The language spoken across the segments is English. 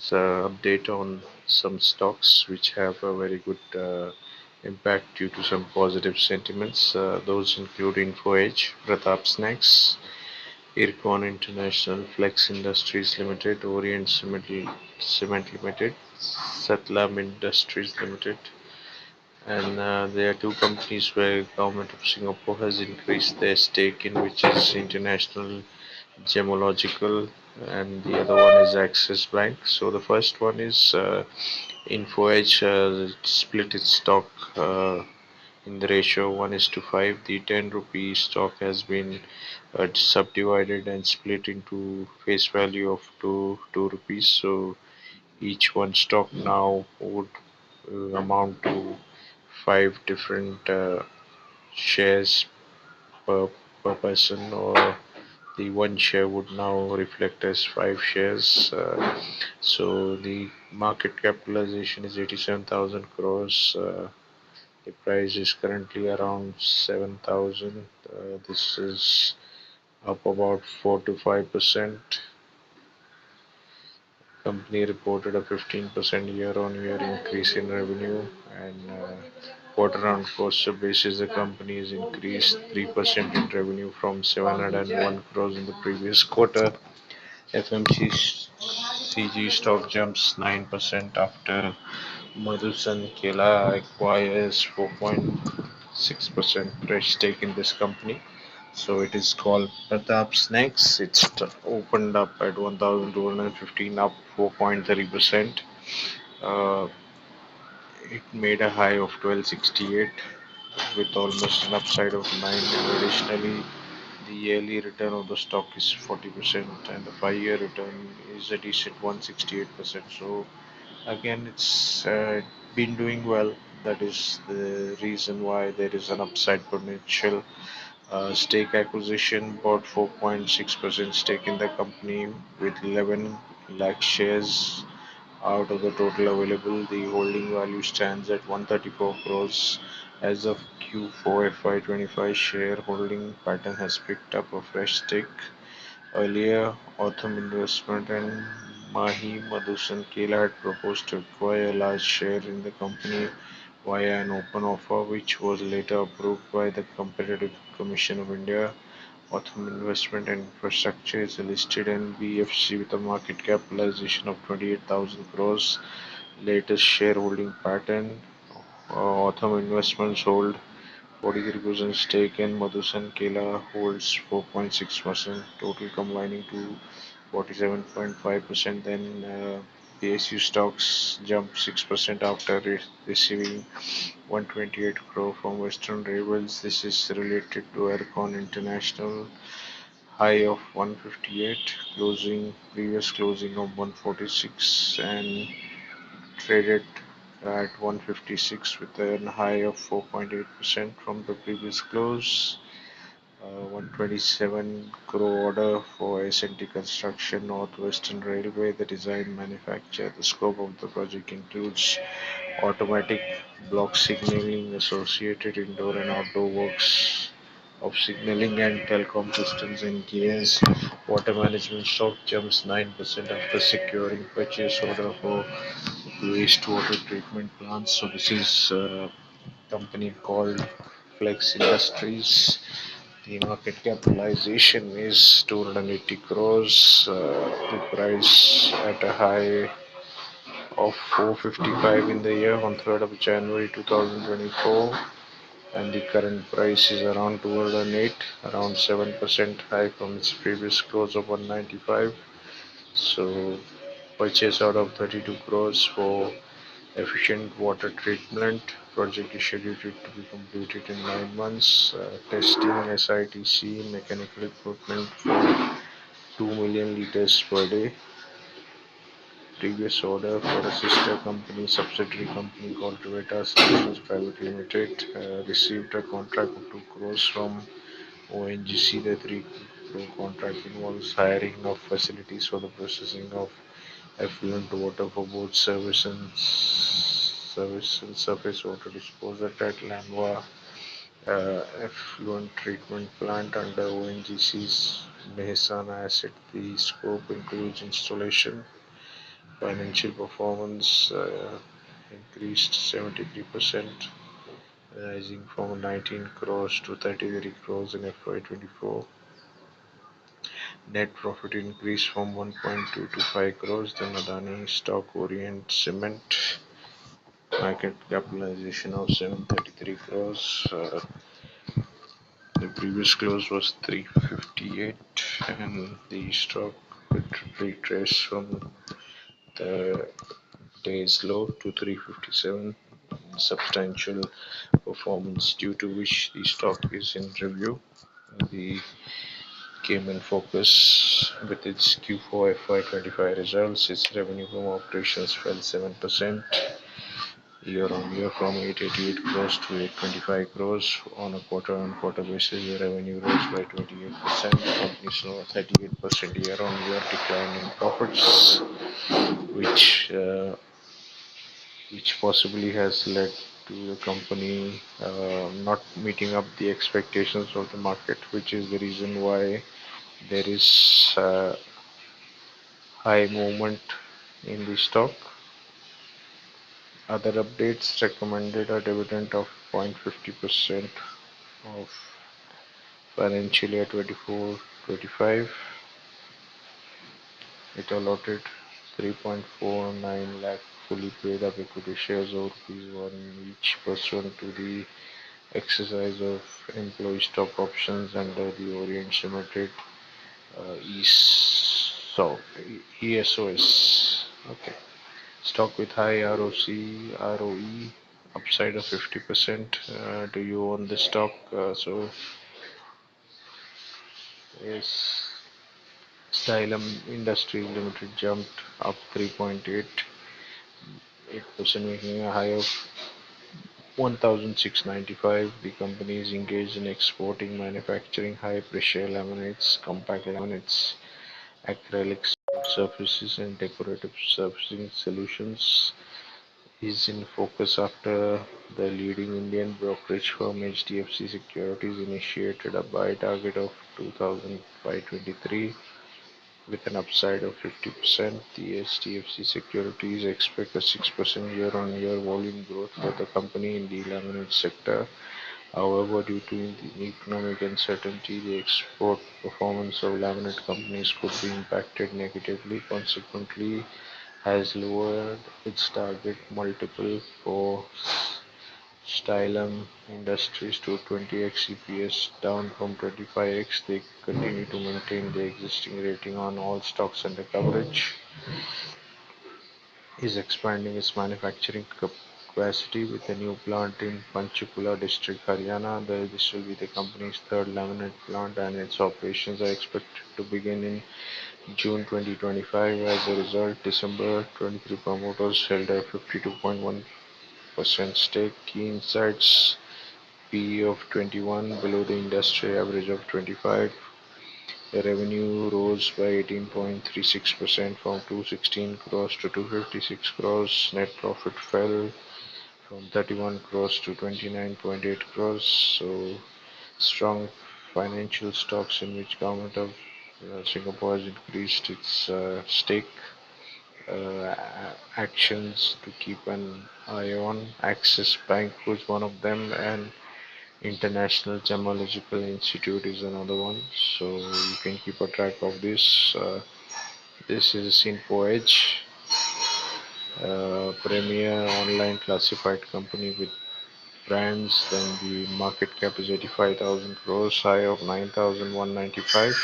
Update on some stocks which have a very good impact due to some positive sentiments. Those include Info Edge, Pratap Snacks, IRCON International Flex Industries Ltd, Orient Cement Ltd, Stylam Industries Ltd, and there are two companies where government of Singapore has increased their stake in, which is International Gemmological, and the other one is Axis Bank. So the first one is InfoEdge split its stock in the ratio 1:5. The 10 rupee stock has been subdivided and split into face value of 2 rupees. So each one stock now would amount to five different shares per, per person, or the one share would now reflect as five shares. So the market capitalization is 87,000 crores. The price is currently around 7,000. This is up about 4 to 5%. Company reported a 15% year-on-year increase in revenue, and quarter-on-quarter basis, the company has increased 3% in revenue from 701 crores in the previous quarter. FMCG stock jumps 9% after Madhusan Kela acquires 4.6% fresh stake in this company. So it is called Pratap Snacks. It's opened up at 1,215, up 4.3%. Uh, it made a high of 1268 with almost an upside of 9, and additionally the yearly return of the stock is 40%, and the 5-year return is a decent 168%. So again, it's been doing well. That is the reason why there is an upside potential. Stake acquisition bought 4.6% stake in the company with 11 lakh shares out of the total available. The holding value stands at 134 crores. As of Q4 FY25, shareholding pattern has picked up a fresh stake. Earlier, Autumn Investment and Mahi Madhusan Kela had proposed to acquire a large share in the company via an open offer, which was later approved by the Competitive Commission of India. Autumn Investment and Infrastructure is a listed NBFC with a market capitalization of 28,000 crores. Latest shareholding pattern: Autumn Investments hold 43% stake and Madhusan Kela holds 4.6%, total combining to 47.5%. Then PSU stocks jumped 6% after receiving 128 crore from Western Railways. This is related to IRCON International high of 158, closing previous closing of 146, and traded at 156 with a high of 4.8% from the previous close. 127 crore order for S&T Construction Northwestern Railway, the design manufacture. The scope of the project includes automatic block signaling, associated indoor and outdoor works of signaling and telecom systems and gears. Water management stock jumps 9% after securing purchase order for wastewater treatment plants. So this is a company called Flex Industries. The market capitalization is 280 crores. The price at a high of 455 in the year on 3rd of January 2024, and the current price is around 208, around 7% high from its previous close of 195. So purchase out of 32 crores for efficient water treatment project is scheduled to be completed in 9 months. Testing SITC mechanical equipment for 2 million liters per day. Previous order for a sister company, subsidiary company called Toyota Solutions Private Limited, received a contract of 2 crores from ONGC. The 3 crore contract involves hiring of facilities for the processing of effluent water for both service and surface water disposal at Lanwa effluent treatment plant under ONGC's Mehsana asset. The scope includes installation Financial performance increased 73%, rising from 19 crores to 33 crores in FY24. Net profit increased from 1.2 to 5 crores. Then Adani stock Orient Cement market capitalization of 733 crores. The previous close was 358, and the stock retraced from the day's low to 357. Substantial performance, due to which the stock is in review. The came in focus with its Q4 FY25 results. Its revenue from operations fell 7% year-on-year from 888 crores to 825 crores. On a quarter-on-quarter basis, the revenue rose by 28%. The company saw a 38% year-on-year decline in profits, which uh, which possibly has led to the company not meeting up the expectations of the market, which is the reason why there is high movement in the stock. Other updates recommended a dividend of 0.50% of financial year 24-25. It allotted 3.49 lakh fully paid up equity shares of rupees 1 each pursuant to the exercise of employee stock options under the Orient Cement ESOS. Okay. Stock with high ROC, ROE, upside of 50%. Do you own the stock? Yes. Stylam Industries Limited jumped up 3.88%, making a high of 1,695. The company is engaged in exporting, manufacturing high pressure laminates, compact laminates, acrylics, surfaces, and decorative surfacing solutions. Is in focus after the leading Indian brokerage firm HDFC Securities initiated a buy target of 2,523 with an upside of 50%. The HDFC Securities expect a 6% year-on-year volume growth for the company in the laminate sector. However, due to the economic uncertainty, the export performance of laminate companies could be impacted negatively. Consequently, has lowered its target multiple for Stylam Industries to 20x EPS, down from 25x. They continue to maintain the existing rating on all stocks under coverage. Is expanding its manufacturing capacity with a new plant in Panchkula district, Haryana. This will be the company's third laminate plant, and its operations are expected to begin in June 2025. As a result, December 23 promoters held a 52.1% stake. Key insights: PE of 21, below the industry average of 25. The revenue rose by 18.36% from 216 crores to 256 crores. Net profit fell from 31 crores to 29.8 crores. So strong financial stocks in which government of Singapore has increased its stake. Actions to keep an eye on. Axis Bank was one of them, and International Gemmological Institute is another one. So you can keep a track of this. This is Info Edge, premier online classified company with brands. Then the market cap is 85,000 crores, high of 9,195,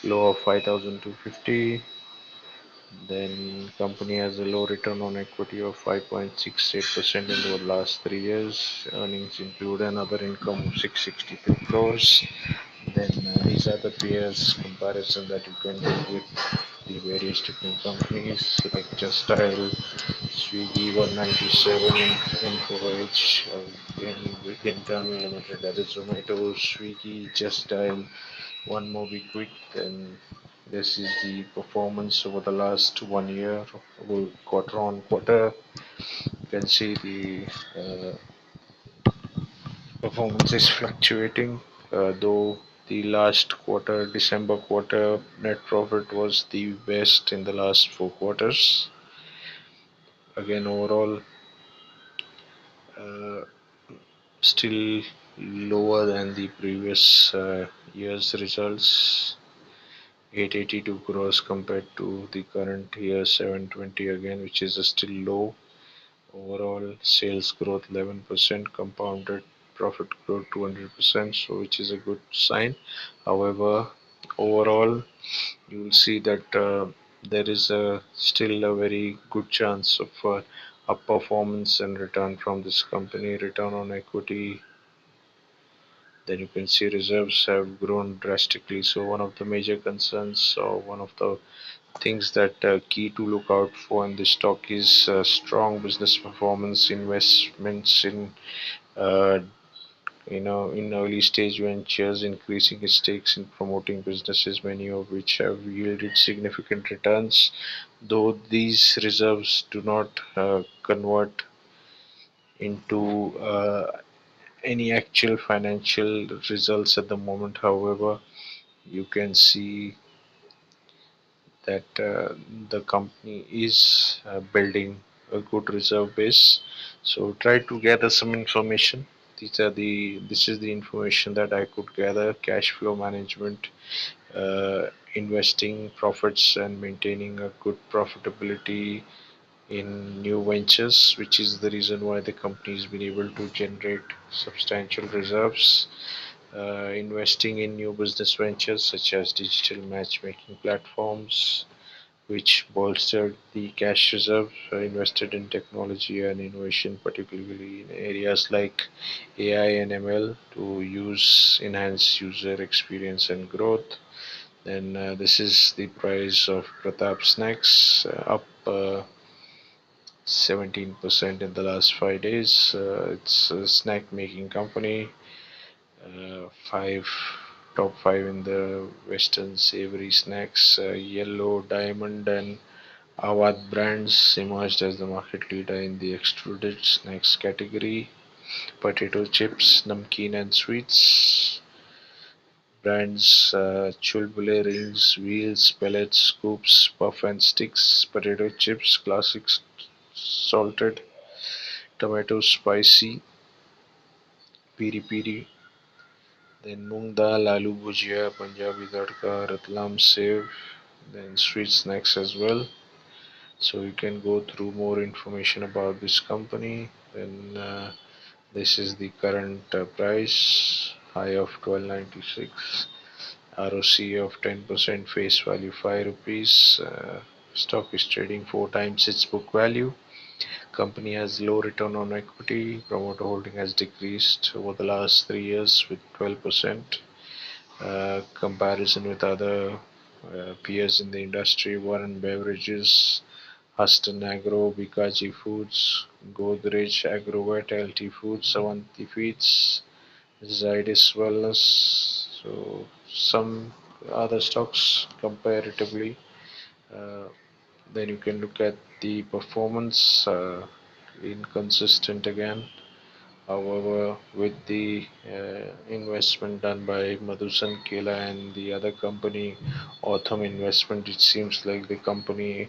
low of 5,250. Then company has a low return on equity of 5.68% in the last 3 years. Earnings include another income of 663 crores. Then these are the peers comparison that you can do with the various different companies like Just Style, Swiggy 197, InfoEdge, with Internal Limited, that is Zomato, Swiggy, Just Style, one more be quick. Then this is the performance over the last 1 year, quarter on quarter. You can see the performance is fluctuating, though the last quarter, December quarter, net profit was the best in the last 4 quarters. again, overall, uh, still lower than the previous year's results. 882 crores compared to the current year 720 again, which is still low. Overall sales growth 11%, compounded profit growth 200%, so which is a good sign. However, overall you will see that there is still a very good chance of up performance and return from this company. Return on equity, then you can see reserves have grown drastically. So one of the major concerns, or one of the things that key to look out for in this stock is strong business performance, investments in uh, in early stage ventures, increasing its stakes in promoting businesses, many of which have yielded significant returns. Though these reserves do not convert into any actual financial results at the moment, however, you can see that the company is building a good reserve base. So try to gather some information. This is the information that I could gather: cash flow management, investing profits, and maintaining a good profitability in new ventures, which is the reason why the company has been able to generate substantial reserves. Investing in new business ventures such as digital matchmaking platforms, which bolstered the cash reserve. Invested in technology and innovation, particularly in areas like AI and ML, to enhance user experience and growth. Then this is the price of Pratap Snacks, up 17% in the last 5 days. It's a snack making company. Five top five in the Western savory snacks. Yellow Diamond and Awad brands emerged as the market leader in the extruded snacks category. Potato chips, namkeen and sweets. Brands Chulbule rings, wheels, pellets, scoops, puff and sticks, potato chips, classics salted, tomato spicy, piri piri, then moong dal, aloo bhujia, Punjabi tadka, ratlam sev, then sweet snacks as well. So you can go through more information about this company. Then this is the current price, high of 1296, ROC of 10%, face value 5 rupees. Stock is trading 4 times its book value. Company has low return on equity. Promoter holding has decreased over the last 3 years with 12%. Comparison with other peers in the industry: Warren Beverages, Huston Agro, Bikaji Foods, Godrej Agrovet, LT Foods, Avanti Feeds, Zydus Wellness. So some other stocks comparatively. Uh, then you can look at the performance, inconsistent again. However, with the investment done by Madhusan Kela and the other company, Autumn Investment, it seems like the company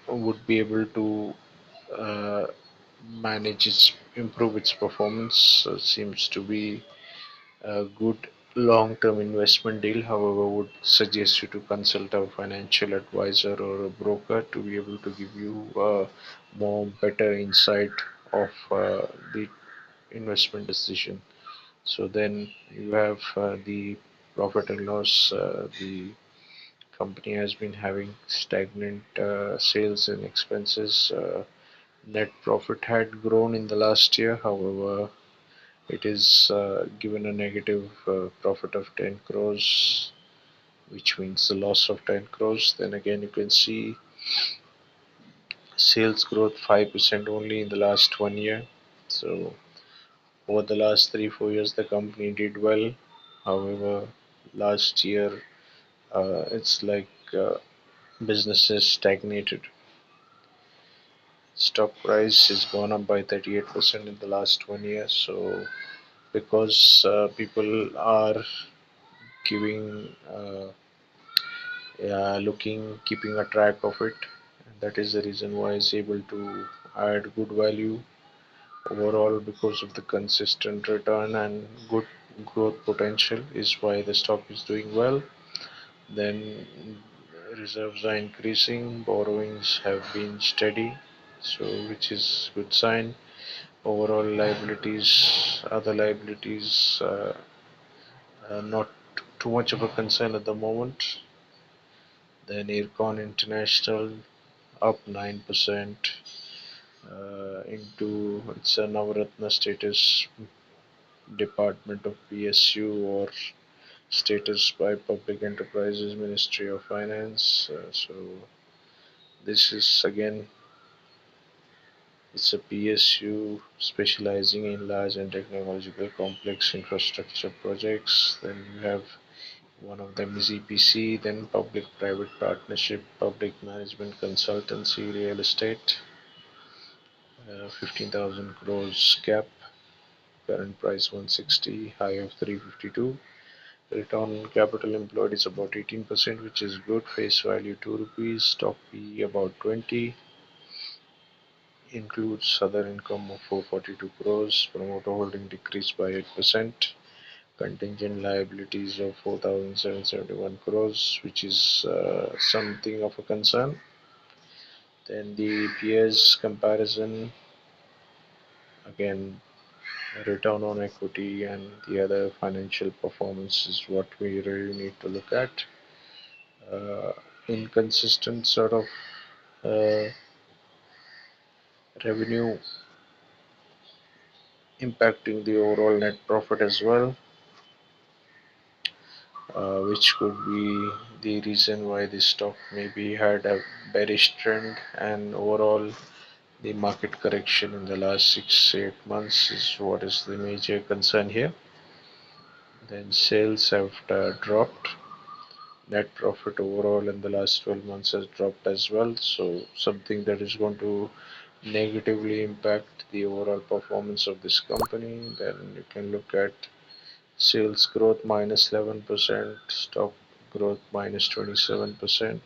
would be able to uh, improve its performance. Seems to be a good long-term investment deal. However, would suggest you to consult a financial advisor or a broker to be able to give you more better insight of the investment decision. So then you have the profit and loss. The company has been having stagnant sales and expenses. Net profit had grown in the last year. However, it is given a negative profit of 10 crores, which means the loss of 10 crores. Then again, you can see sales growth 5% only in the last 1 year. So over the last 3 4 years, the company did well. However, last year it's like businesses stagnated. Stock price has gone up by 38% in the last 1 year. So because people are giving, keeping a track of it, That is the reason why it's able to add good value overall because of the consistent return and good growth potential is why the stock is doing well. Then reserves are increasing, borrowings have been steady, so which is good sign. Overall liabilities, other liabilities, not too much of a concern at the moment. Then IRCON International up 9% into it's a Navaratna status department of PSU or status by Public Enterprises Ministry of Finance. So this is again it's a PSU specializing in large and technological complex infrastructure projects. Then you have one of them is EPC, then public-private partnership, public management consultancy, real estate, 15,000 crores cap, current price 160, high of 352. Return on capital employed is about 18%, which is good. Face value 2 rupees, stock PE about 20, includes other income of 442 crores, promoter holding decreased by 8%. Contingent liabilities of 4,771 crores, which is something of a concern. Then the peers comparison, again, return on equity and the other financial performance is what we really need to look at. Uh, Inconsistent sort of uh, revenue impacting the overall net profit as well, which could be the reason why the stock maybe had a bearish trend and overall the market correction in the last 6 8 months is what is the major concern here. Then sales have dropped. Net profit overall in the last 12 months has dropped as well. So something that is going to negatively impact the overall performance of this company. Then you can look at sales growth minus 11%, stock growth minus 27%.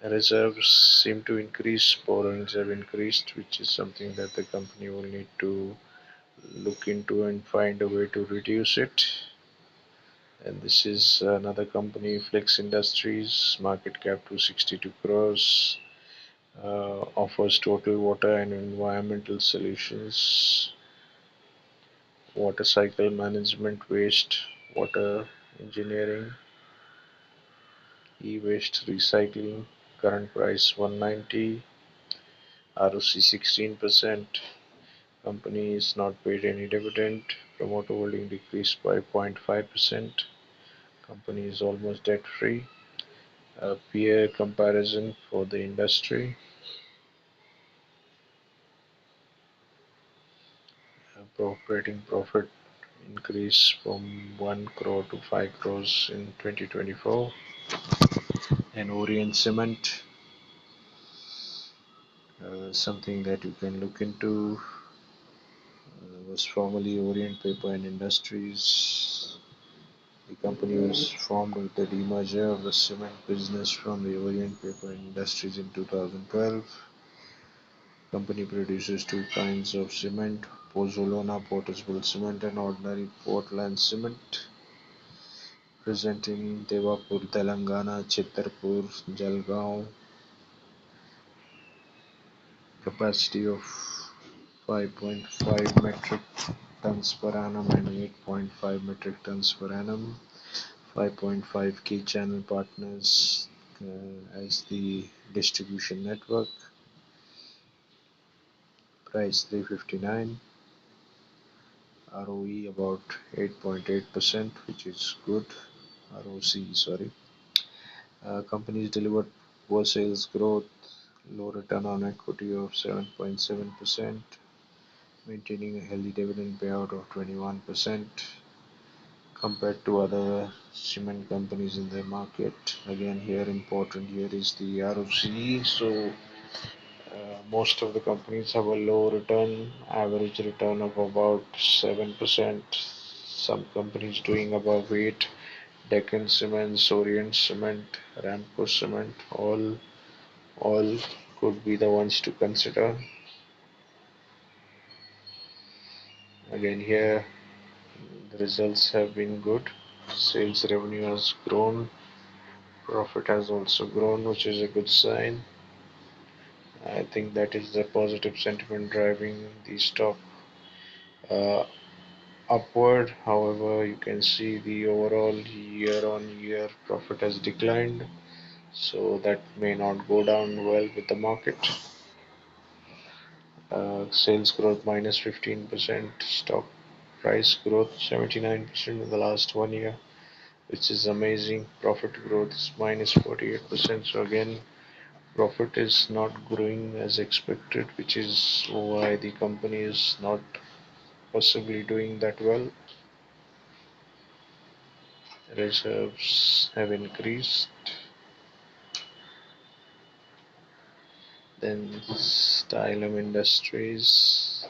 Reserves seem to increase, borrowings have increased, which is something that the company will need to look into and find a way to reduce it. And this is another company, Felix Industries, market cap 262 crores, offers total water and environmental solutions, water cycle management, waste, water engineering, e-waste recycling, current price 190, ROC 16%. Company is not paid any dividend. Promoter holding decreased by 0.5%. Company is almost debt free. Peer comparison for the industry. Operating profit increase from 1 crore to 5 crores in 2024. And Orient Cement, something that you can look into, was formerly Orient Paper and Industries. The company was formed with the demerger of the cement business from the Orient Paper Industries in 2012. Company produces two kinds of cement: pozzolana portable cement and ordinary Portland cement. Present in Devapur, Telangana, Chittarpur, Jalgaon. Capacity of 5.5 metric tons per annum and 8.5 metric tons per annum. 5.5 key channel partners as the distribution network. Price 359. ROE about 8.8%, which is good. ROC, sorry. Companies delivered poor sales growth, low return on equity of 7.7%, maintaining a healthy dividend payout of 21% compared to other cement companies in the market. Again, here important here is the ROCE. So most of the companies have a low return, average return of about 7%. Some companies doing above 8. Deccan Cement, Orient Cement, Ramco Cement, all all could be the ones to consider. Again, here the results have been good. Sales revenue has grown, profit has also grown, which is a good sign. I think that is the positive sentiment driving the stock uh, upward. However, you can see the overall year on year profit has declined, so that may not go down well with the market. Sales growth minus 15%, stock price growth 79% in the last 1 year, which is amazing. Profit growth is minus 48%. So again, profit is not growing as expected, which is why the company is not possibly doing that well. Reserves have increased. Then Stylam Industries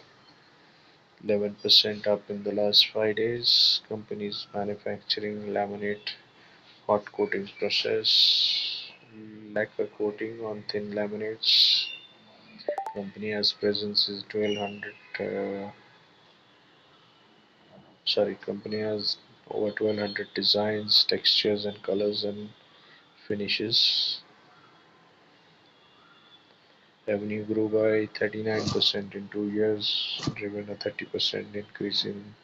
11% up in the last 5 days. Companies manufacturing laminate hot coating process, lacquer coating on thin laminates. Company has presence is 1200. Company has over 1200 designs, textures, and colors and finishes. Revenue grew by 39% in 2 years, driven a 30% increase in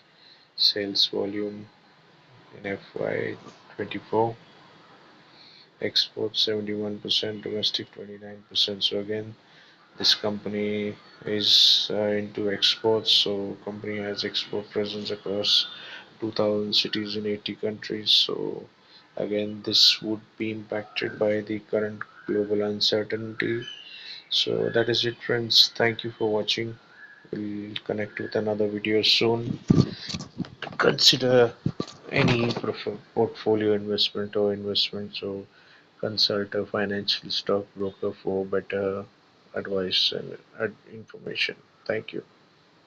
sales volume in FY24. Export 71%, domestic 29%. So again, this company is into exports. So company has export presence across 2000 cities in 80 countries. So again, this would be impacted by the current global uncertainty. So that is it, friends. Thank you for watching. We'll connect with another video soon. Consider any portfolio investment or investment, so consult a financial stockbroker for better advice and information. Thank you.